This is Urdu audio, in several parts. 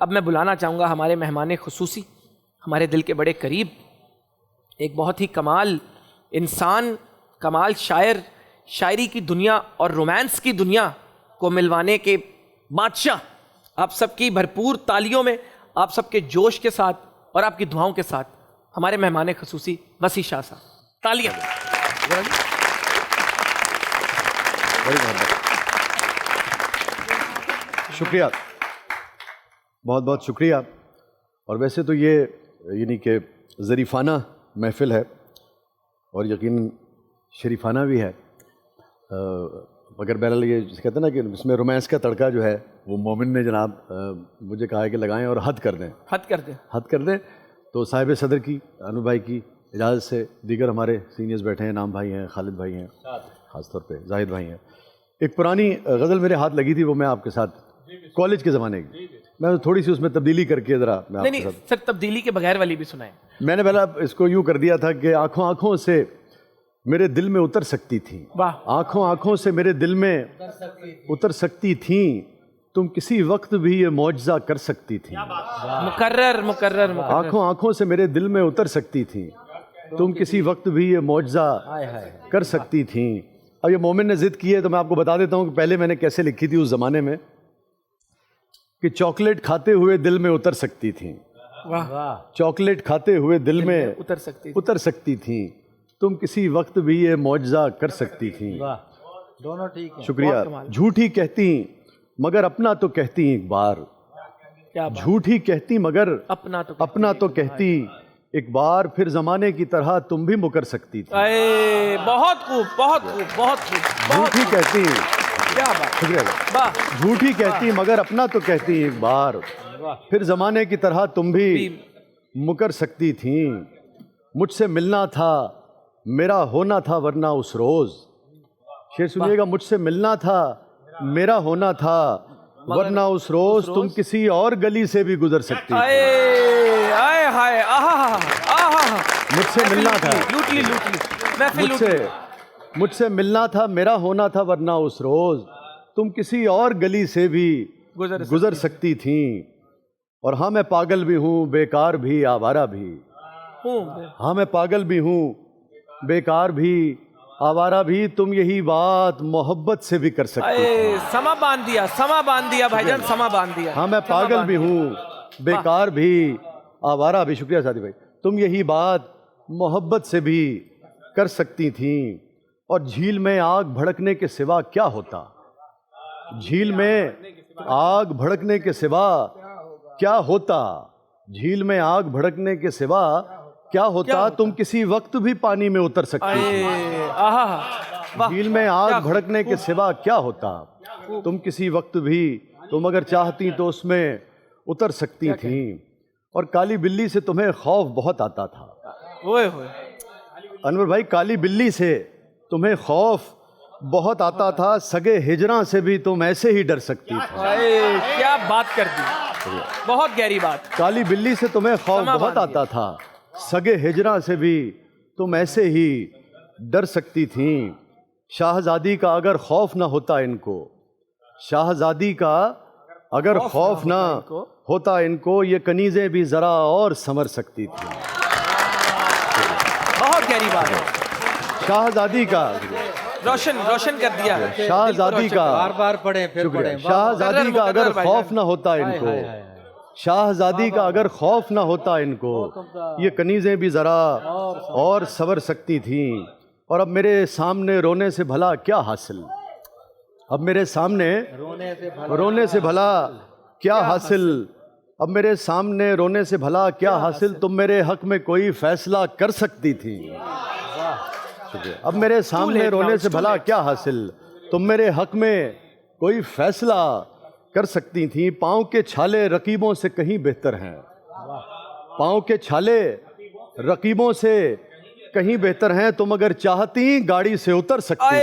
اب میں بلانا چاہوں گا ہمارے مہمان خصوصی، ہمارے دل کے بڑے قریب، ایک بہت ہی کمال انسان، کمال شاعر، شاعری کی دنیا اور رومانس کی دنیا کو ملوانے کے بادشاہ، آپ سب کی بھرپور تالیوں میں، آپ سب کے جوش کے ساتھ اور آپ کی دعاؤں کے ساتھ ہمارے مہمان خصوصی وسیع شاہ صاحب، تالیاں۔ شکریہ، بہت بہت شکریہ۔ اور ویسے تو یہ یعنی کہ ظریفانہ محفل ہے اور یقیناً شریفانہ بھی ہے، مگر بہرحال یہ کہتے ہیں نا کہ اس میں رومانس کا تڑکا جو ہے وہ مومن نے جناب مجھے کہا ہے کہ لگائیں اور حد کر دیں، حد کر دیں۔ تو صاحب صدر کی، انو بھائی کی اجازت سے دیگر ہمارے سینئرز بیٹھے ہیں، نام بھائی ہیں، خالد بھائی ہیں، خاص طور پہ زاہد بھائی ہیں۔ ایک پرانی غزل میرے ہاتھ لگی تھی، وہ میں آپ کے ساتھ کالج کے زمانے کی، میں تھوڑی سی اس میں تبدیلی کر کے ذرا میں آپ کے ساتھ، سر تبدیلی کے بغیر والی بھی سنائیں۔ میں نے پہلا اس کو یوں کر دیا تھا کہ آنکھوں آنکھوں سے میرے دل میں اتر سکتی تھیں، آنکھوں آنکھوں سے میرے دل میں اتر سکتی تھیں، تم کسی وقت بھی یہ معجزہ کر سکتی تھیں۔ مکرر آنکھوں آنکھوں سے میرے دل میں اتر سکتی تھیں، تم کسی وقت بھی یہ معجزہ کر سکتی تھیں۔ اب یہ مومن نے ضد کی ہے تو میں آپ کو بتا دیتا ہوں کہ پہلے میں نے کیسے لکھی تھی اس زمانے میں، کہ چاکلیٹ کھاتے ہوئے دل میں اتر سکتی تھیں، چاکلیٹ کھاتے ہوئے دل میں اتر سکتی تھیں، تم کسی وقت بھی یہ معجزہ کر سکتی تھیں۔ دونوں ٹھیک ہیں، شکریہ۔ جھوٹی کہتی مگر اپنا تو کہتی ایک بار، جھوٹی کہتی مگر اپنا تو کہتی ایک بار، پھر زمانے کی طرح تم بھی مکر سکتی تھی۔ بہت خوب، بہت خوب، بہت خوب۔ جھوٹی کہتی، کیا بات، شکریہ، جھوٹی کہتی مگر اپنا تو کہتی ایک بار، پھر زمانے کی طرح تم بھی مکر سکتی تھیں۔ مجھ سے ملنا تھا میرا ہونا تھا ورنہ اس روز، شعر سنیے گا، مجھ سے ملنا تھا میرا ہونا تھا ورنہ اس روز، تم کسی اور گلی سے بھی گزر سکتی تھی۔ مجھ سے ملنا تھا، مجھ سے ملنا تھا میرا ہونا تھا ورنہ اس روز، تم کسی اور گلی سے بھی گزر سکتی تھیں۔ اور ہاں میں پاگل بھی ہوں، بیکار بھی، آوارہ بھی، ہاں میں پاگل بھی ہوں، بیکار بھی، آوارہ بھی، تم یہی بات محبت سے بھی کر سکتی تھی۔ سما باندھ دیا بھائی جان، سما باندھ دیا۔ ہاں میں پاگل بھی ہوں، بیکار بھی، آوارہ بھی، شکریہ ساتھی بھائی، تم یہی بات محبت سے بھی کر سکتی تھیں۔ اور جھیل میں آگ بھڑکنے کے سوا کیا ہوتا، جھیل میں آگ بھڑکنے کے سوا کیا ہوتا، جھیل میں آگ بھڑکنے کے سوا کیا ہوتا، تم کسی وقت بھی پانی میں اتر سکتی تھی۔ جھیل میں آگ بھڑکنے کے سوا کیا ہوتا، تم کسی وقت بھی، تم اگر چاہتی تو اس میں اتر سکتی تھیں۔ اور کالی بلی سے تمہیں خوف بہت آتا تھا، انور بھائی، کالی بلی سے تمہیں خوف بہت آتا تھا، سگے ہجراں سے بھی تم ایسے ہی ڈر سکتی تھی۔ کیا بات کر دی، بہت گہری بات۔ کالی بلی سے تمہیں خوف بہت آتا تھا، سگے ہجراں سے بھی تم ایسے ہی ڈر سکتی تھیں۔ شاہزادی کا اگر خوف نہ ہوتا ان کو، شاہزادی کا اگر خوف نہ ہوتا ان کو، یہ کنیزیں بھی ذرا اور سنور سکتی تھیں۔ بہت گہری بات ہے۔ شاہزادی کا روشن کر دیا، شاہزادی کا، بار بار پڑھیں، پھر پڑھیں۔ شاہزادی کا اگر خوف نہ ہوتا ان کو، شاہزادی کا اگر خوف نہ ہوتا ان کو، یہ کنیزیں بھی ذرا اور سنور سکتی تھیں۔ اور اب میرے سامنے رونے سے بھلا کیا حاصل، اب میرے سامنے رونے سے بھلا کیا حاصل، اب میرے سامنے رونے سے بھلا کیا حاصل، تم میرے حق میں کوئی فیصلہ کر سکتی تھی۔ اب میرے سامنے رونے سے بھلا کیا حاصل، تم میرے حق میں کوئی فیصلہ کر سکتی تھیں۔ پاؤں کے چھالے رقیبوں سے کہیں بہتر ہیں، پاؤں کے چھالے رقیبوں سے کہیں بہتر ہیں، تم اگر چاہتی گاڑی سے اتر سکتی تھی۔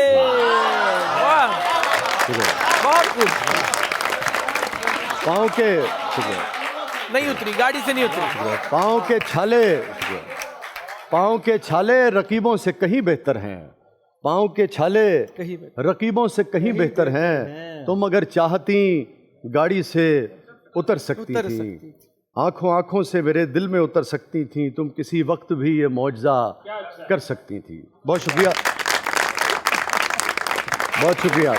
پاؤں کے نہیں اتری، گاڑی سے نہیں اتری۔ پاؤں کے چھالے رقیبوں سے کہیں بہتر ہیں، پاؤں کے چھالے رقیبوں سے کہیں بہتر ہیں، تم اگر چاہتی گاڑی سے اتر سکتی تھیں، آنکھوں آنکھوں سے میرے دل میں اتر سکتی تھیں، تم کسی وقت بھی یہ معجزہ کر سکتی تھیں. بہت شکریہ، بہت شکریہ.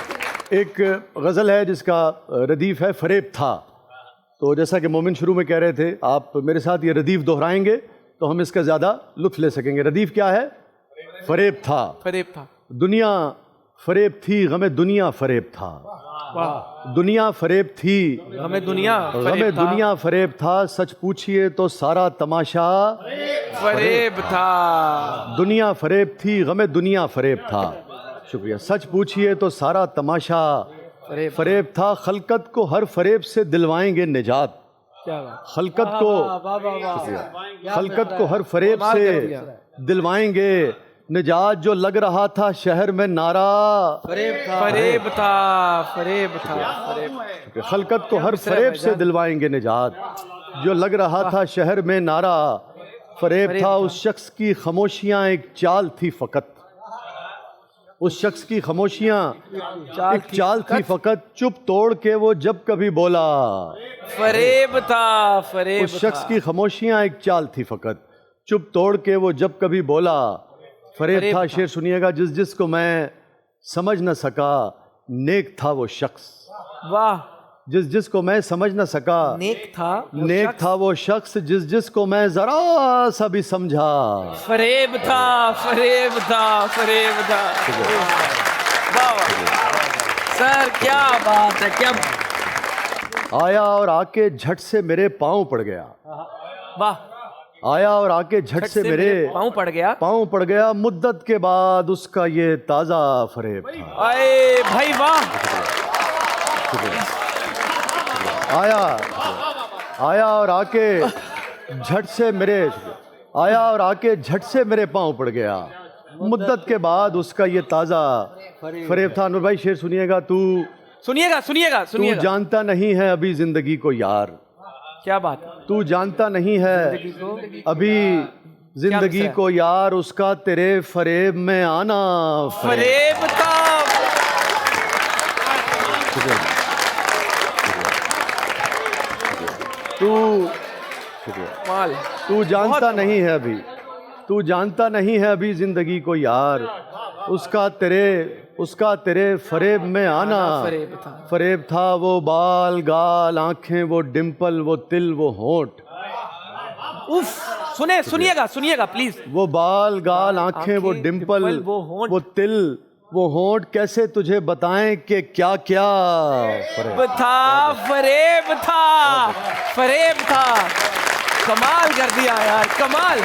ایک غزل ہے جس کا ردیف ہے فریب تھا. تو جیسا کہ مومن شروع میں کہہ رہے تھے، آپ میرے ساتھ یہ ردیف دہرائیں گے تو ہم اس کا زیادہ لطف لے سکیں گے. ردیف کیا ہے؟ فریب تھا. فریب تھا. دنیا فریب تھی، غم دنیا فریب تھا. دنیا فریب تھی، غم دنیا فریب تھا. سچ پوچھئے تو سارا تماشا فریب تھا. دنیا فریب تھی، غم دنیا فریب تھا. شکریہ. سچ پوچھئے تو سارا تماشا فریب تھا. خلقت کو ہر فریب سے دلوائیں گے نجات. خلقت کو ہر فریب سے دلوائیں گے نجات. جو لگ رہا تھا شہر میں نعرہ فریب تھا. فریب تھا. خلقت کو ہر فریب سے دلوائیں گے نجات. جو لگ رہا تھا شہر میں نعرہ فریب تھا. اس شخص کی خاموشیاں ایک چال تھی فقط. اس شخص کی خاموشیاں ایک چال تھی فقط. چپ توڑ کے وہ جب کبھی بولا فریب تھا. فریب. اس شخص کی خاموشیاں ایک چال تھی فقط. چپ توڑ کے وہ جب کبھی بولا فریب تھا. شعر سنیے گا. جس کو میں سمجھ نہ سکا نیک تھا وہ شخص. واہ. جس کو میں سمجھ نہ سکا نیک تھا وہ شخص. جس کو میں ذرا سا بھی سمجھا فریب تھا. فریب تھا. فریب تھا. سر کیا بات ہے. کیا آیا اور آ کے جھٹ سے میرے پاؤں پڑ گیا. واہ. آیا اور آ کے جھٹ سے میرے پاؤں پڑ گیا. مدت کے بعد اس کا یہ تازہ فریب تھا. اے بھائی واہ. آیا اور آ کے جھٹ سے میرے پاؤں پڑ گیا. مدت کے بعد اس کا یہ تازہ فریب تھا. نور بھائی شعر سنیے گا. سنیے گا. تو جانتا نہیں ہے ابھی زندگی کو یار. کیا بات. تو جانتا نہیں ہے ابھی زندگی کو یار. اس کا تیرے فریب میں آنا فریب تھا. تو جانتا نہیں ہے ابھی زندگی کو یار. اس کا تیرے فریب میں آنا فریب تھا. وہ بال گال آنکھیں وہ ڈمپل وہ تل وہ ہونٹ. سنیے گا پلیز. وہ بال گال آنکھیں وہ ڈمپل وہ تل وہ ہونٹ. کیسے تجھے بتائیں کہ کیا کیا فریب تھا. فریب تھا. فریب تھا. کمال کر دیا یار. کمال.